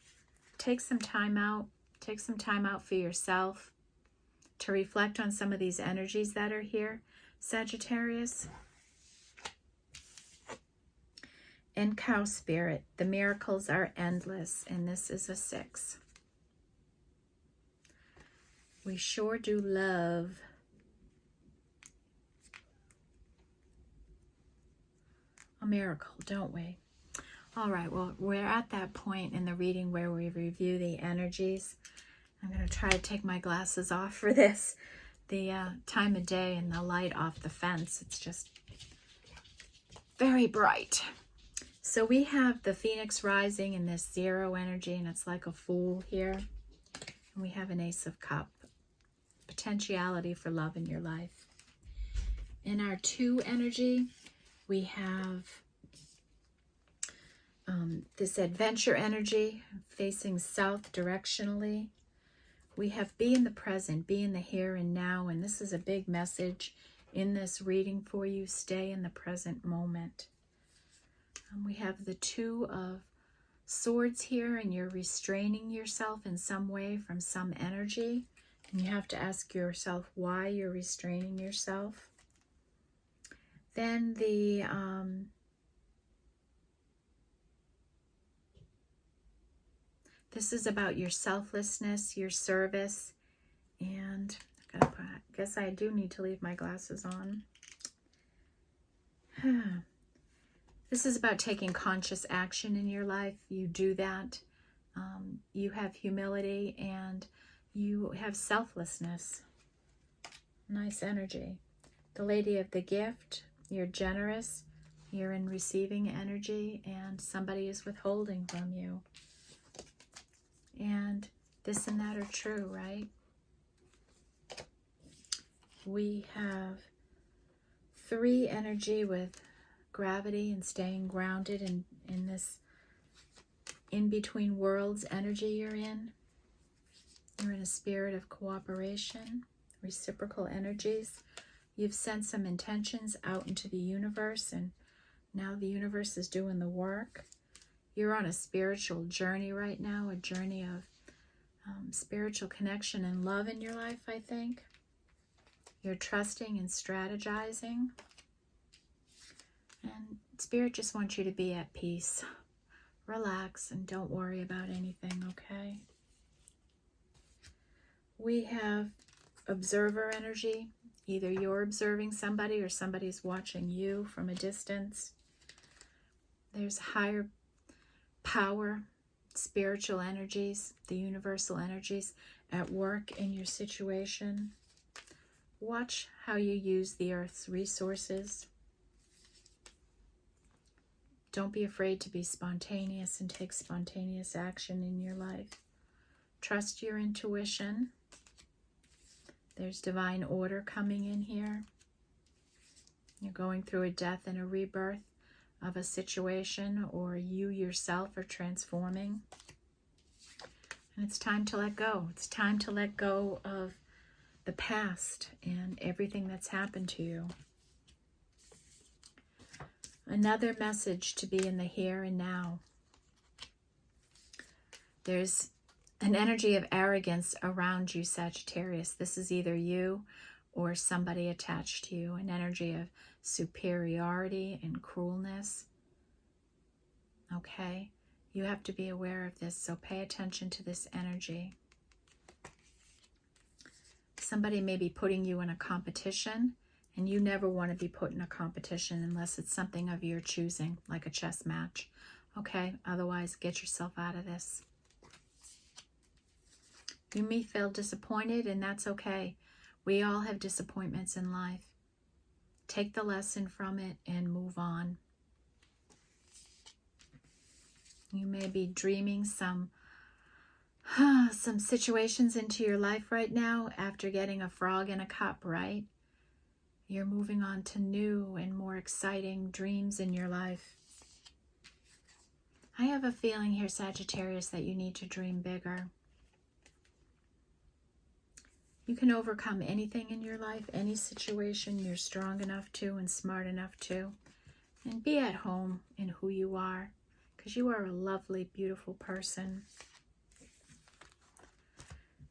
take some time out. Take some time out for yourself to reflect on some of these energies that are here, Sagittarius. And Cow Spirit, the miracles are endless, and this is a 6. We sure do love a miracle, don't we? All right, well, we're at that point in the reading where we review the energies. I'm going to try to take my glasses off for this. The time of day and the light off the fence, it's just very bright. So we have the Phoenix rising in this 0 energy, and it's like a Fool here. And we have an Ace of Cups, potentiality for love in your life. In our 2 energy, we have this adventure energy facing south directionally. We have be in the present, be in the here and now, and this is a big message in this reading for you. Stay in the present moment. We have the 2 of Swords here, and you're restraining yourself in some way from some energy, and you have to ask yourself why you're restraining yourself. Then the this is about your selflessness, your service, and I guess I do need to leave my glasses on. This is about taking conscious action in your life. You do that. You have humility and you have selflessness. Nice energy. The Lady of the Gift, you're generous. You're in receiving energy and somebody is withholding from you. And this and that are true, right? We have 3 energy with gravity and staying grounded in this in between worlds energy you're in. You're in a spirit of cooperation, reciprocal energies. You've sent some intentions out into the universe, and now the universe is doing the work. You're on a spiritual journey right now, a journey of spiritual connection and love in your life, I think. You're trusting and strategizing. And Spirit just wants you to be at peace. Relax and don't worry about anything, okay? We have observer energy. Either you're observing somebody or somebody's watching you from a distance. There's higher power, spiritual energies, the universal energies at work in your situation. Watch how you use the earth's resources. Don't be afraid to be spontaneous and take spontaneous action in your life. Trust your intuition. There's divine order coming in here. You're going through a death and a rebirth of a situation, or you yourself are transforming. And it's time to let go. It's time to let go of the past and everything that's happened to you. Another message to be in the here and now. There's an energy of arrogance around you, Sagittarius. This is either you or somebody attached to you. An energy of superiority and cruelness. Okay? You have to be aware of this, so pay attention to this energy. Somebody may be putting you in a competition, and you never want to be put in a competition unless it's something of your choosing, like a chess match. Okay? Otherwise, get yourself out of this. You may feel disappointed, and that's okay. We all have disappointments in life. Take the lesson from it and move on. You may be dreaming some situations into your life right now after getting a frog in a cup, right? You're moving on to new and more exciting dreams in your life. I have a feeling here, Sagittarius, that you need to dream bigger. You can overcome anything in your life, any situation. You're strong enough to and smart enough to. And be at home in who you are, because you are a lovely, beautiful person.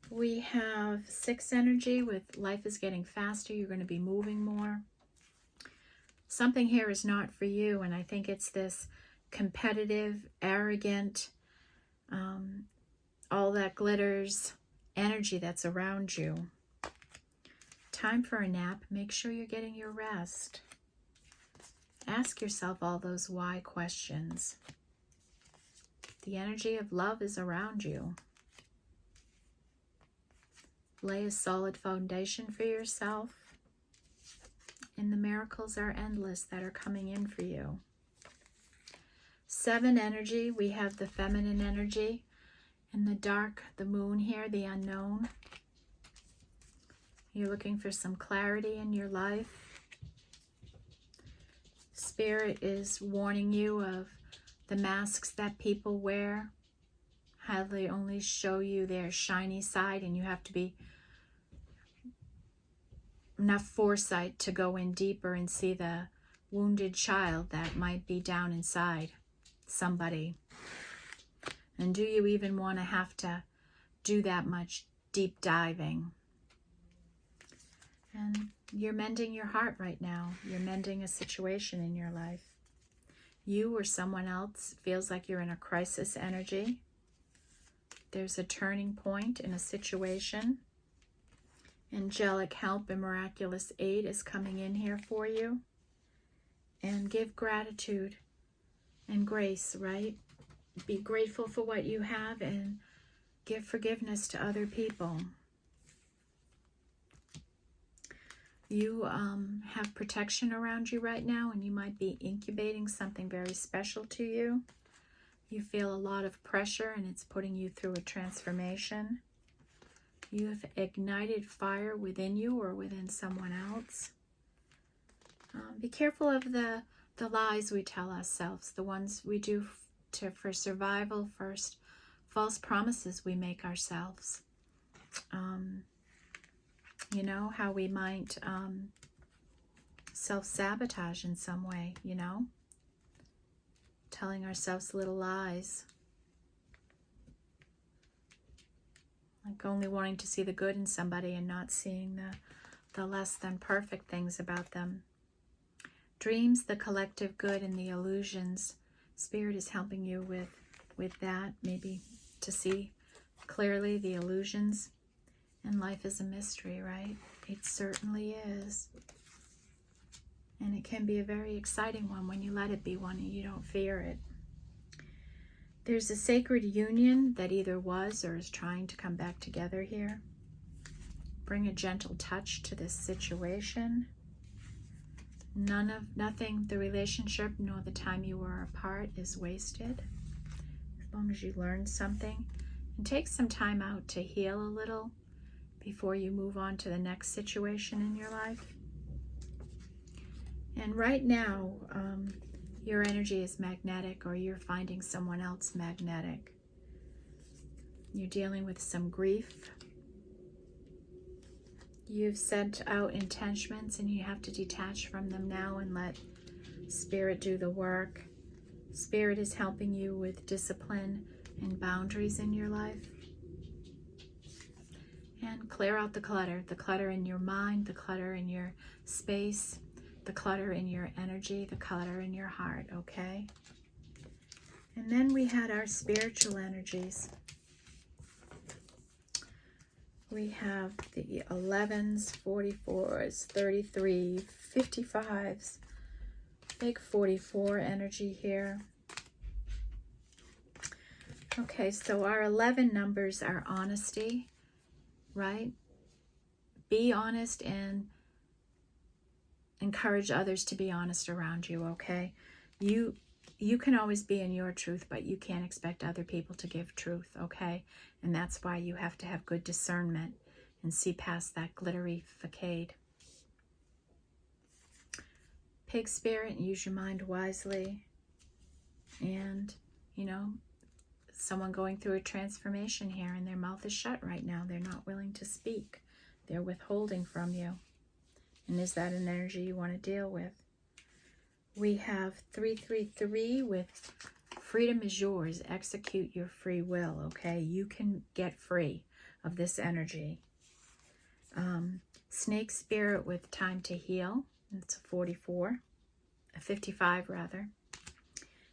We have 6 energy with life is getting faster. You're going to be moving more. Something here is not for you, and I think it's this competitive, arrogant, all that glitters energy that's around you. Time for a nap. Make sure you're getting your rest. Ask yourself all those why questions. The energy of love is around you. Lay a solid foundation for yourself, and the miracles are endless that are coming in for you. 7 energy, we have the feminine energy. In the dark, the moon here, the unknown. You're looking for some clarity in your life. Spirit is warning you of the masks that people wear, how they only show you their shiny side, and you have to be enough foresight to go in deeper and see the wounded child that might be down inside somebody. And do you even want to have to do that much deep diving? And you're mending your heart right now. You're mending a situation in your life. You or someone else feels like you're in a crisis energy. There's a turning point in a situation. Angelic help and miraculous aid is coming in here for you. And give gratitude and grace, right? Be grateful for what you have and give forgiveness to other people. You have protection around you right now, and you might be incubating something very special to you. You feel a lot of pressure, and it's putting you through a transformation. You have ignited fire within you or within someone else. Be careful of the lies we tell ourselves, the ones we do for survival, first false promises we make ourselves. You know, how we might self-sabotage in some way, you know, telling ourselves little lies, like only wanting to see the good in somebody and not seeing the less than perfect things about them. Dreams, the collective good, and the illusions. Spirit is helping you with that, maybe to see clearly the illusions. And life is a mystery, right? It certainly is. And it can be a very exciting one when you let it be one and you don't fear it. There's a sacred union that either was or is trying to come back together here. Bring a gentle touch to this situation. Nothing, the relationship nor the time you were apart is wasted. As long as you learn something. And take some time out to heal a little before you move on to the next situation in your life. And right now, your energy is magnetic, or you're finding someone else magnetic. You're dealing with some grief. You've sent out intentions and you have to detach from them now and let Spirit do the work. Spirit is helping you with discipline and boundaries in your life. And clear out the clutter in your mind, the clutter in your space, the clutter in your energy, the clutter in your heart, okay? And then we had our spiritual energies. We have the 11s, 44s, 33, 55s, big 44 energy here. Okay, so our 11 numbers are honesty, right? Be honest and encourage others to be honest around you, okay? You can always be in your truth, but you can't expect other people to give truth, okay? And that's why you have to have good discernment and see past that glittery facade. Pig spirit, use your mind wisely. And, you know, someone going through a transformation here and their mouth is shut right now. They're not willing to speak. They're withholding from you. And is that an energy you want to deal with? We have 333 with freedom is yours. Execute your free will, okay? You can get free of this energy. Snake spirit with time to heal. It's a 44. A 55 rather.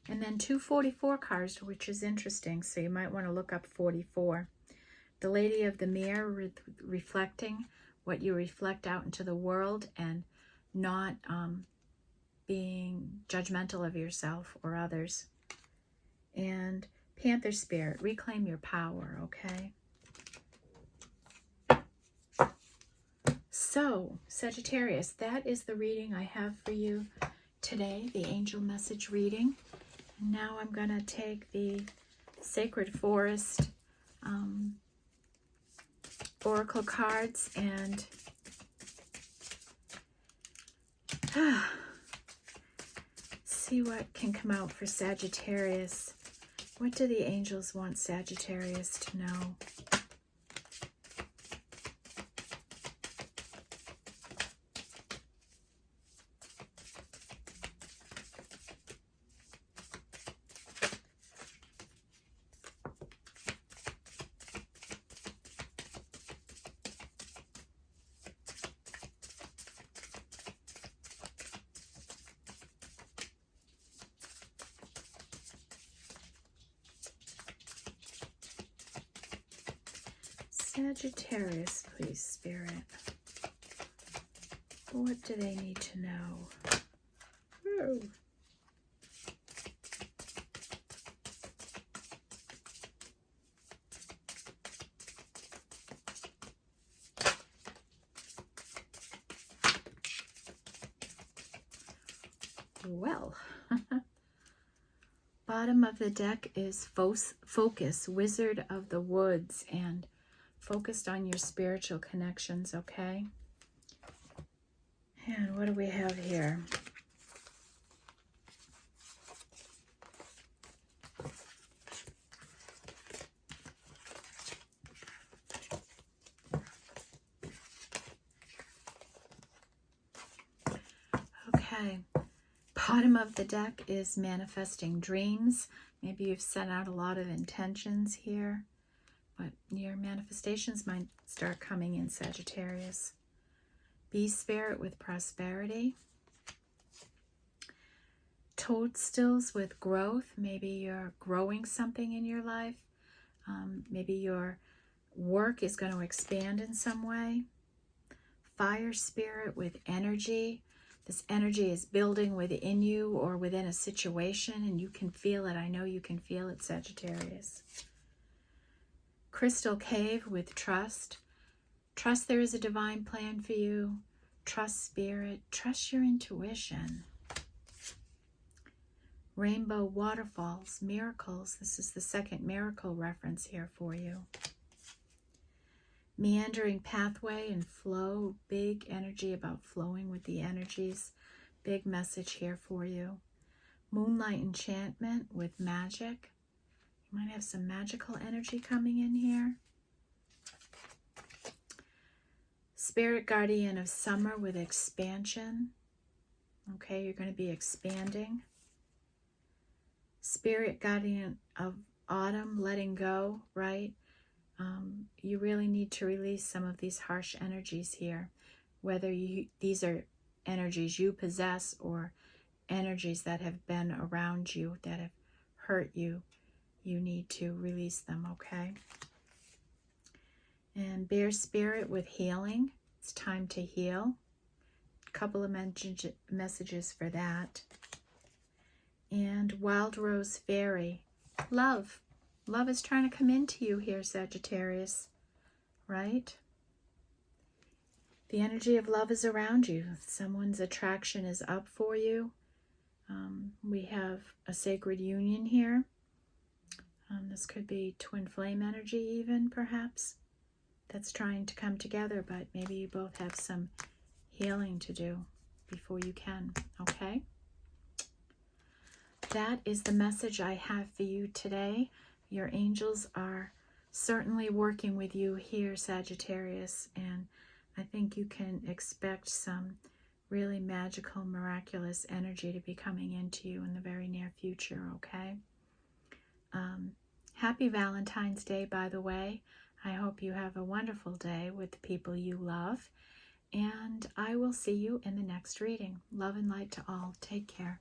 And then 244 cards, which is interesting. So you might want to look up 44. The Lady of the Mirror, reflecting what you reflect out into the world and not being judgmental of yourself or others. And Panther Spirit, reclaim your power, okay? So, Sagittarius, that is the reading I have for you today, the angel message reading. And now I'm going to take the Sacred Forest Oracle cards and see what can come out for Sagittarius. What do the angels want Sagittarius to know? Sagittarius, please, Spirit. What do they need to know? Woo. Well, bottom of the deck is Focus, Wizard of the Woods, and focused on your spiritual connections, okay? And what do we have here? Okay. Bottom of the deck is manifesting dreams. Maybe you've set out a lot of intentions here, but your manifestations might start coming in, Sagittarius. Bee spirit with prosperity. Toadstools with growth. Maybe you're growing something in your life. Maybe your work is going to expand in some way. Fire spirit with energy. This energy is building within you or within a situation, and you can feel it. I know you can feel it, Sagittarius. Crystal cave with trust. Trust there is a divine plan for you. Trust spirit. Trust your intuition. Rainbow waterfalls, miracles. This is the second miracle reference here for you. Meandering pathway and flow, big energy about flowing with the energies. Big message here for you. Moonlight enchantment with magic. You might have some magical energy coming in here. Spirit guardian of summer with expansion. Okay, you're going to be expanding. Spirit guardian of autumn, letting go, right? You really need to release some of these harsh energies here, whether these are energies you possess or energies that have been around you that have hurt you. You need to release them, okay? And bear spirit with healing. It's time to heal. A couple of messages for that. And wild rose fairy, love. Love is trying to come into you here, Sagittarius, right? The energy of love is around you. Someone's attraction is up for you. We have a sacred union here. This could be twin flame energy even, perhaps, that's trying to come together, but maybe you both have some healing to do before you can, okay? That is the message I have for you today. Your angels are certainly working with you here, Sagittarius, and I think you can expect some really magical, miraculous energy to be coming into you in the very near future, okay? Happy Valentine's Day, by the way. I hope you have a wonderful day with the people you love, and I will see you in the next reading. Love and light to all. Take care.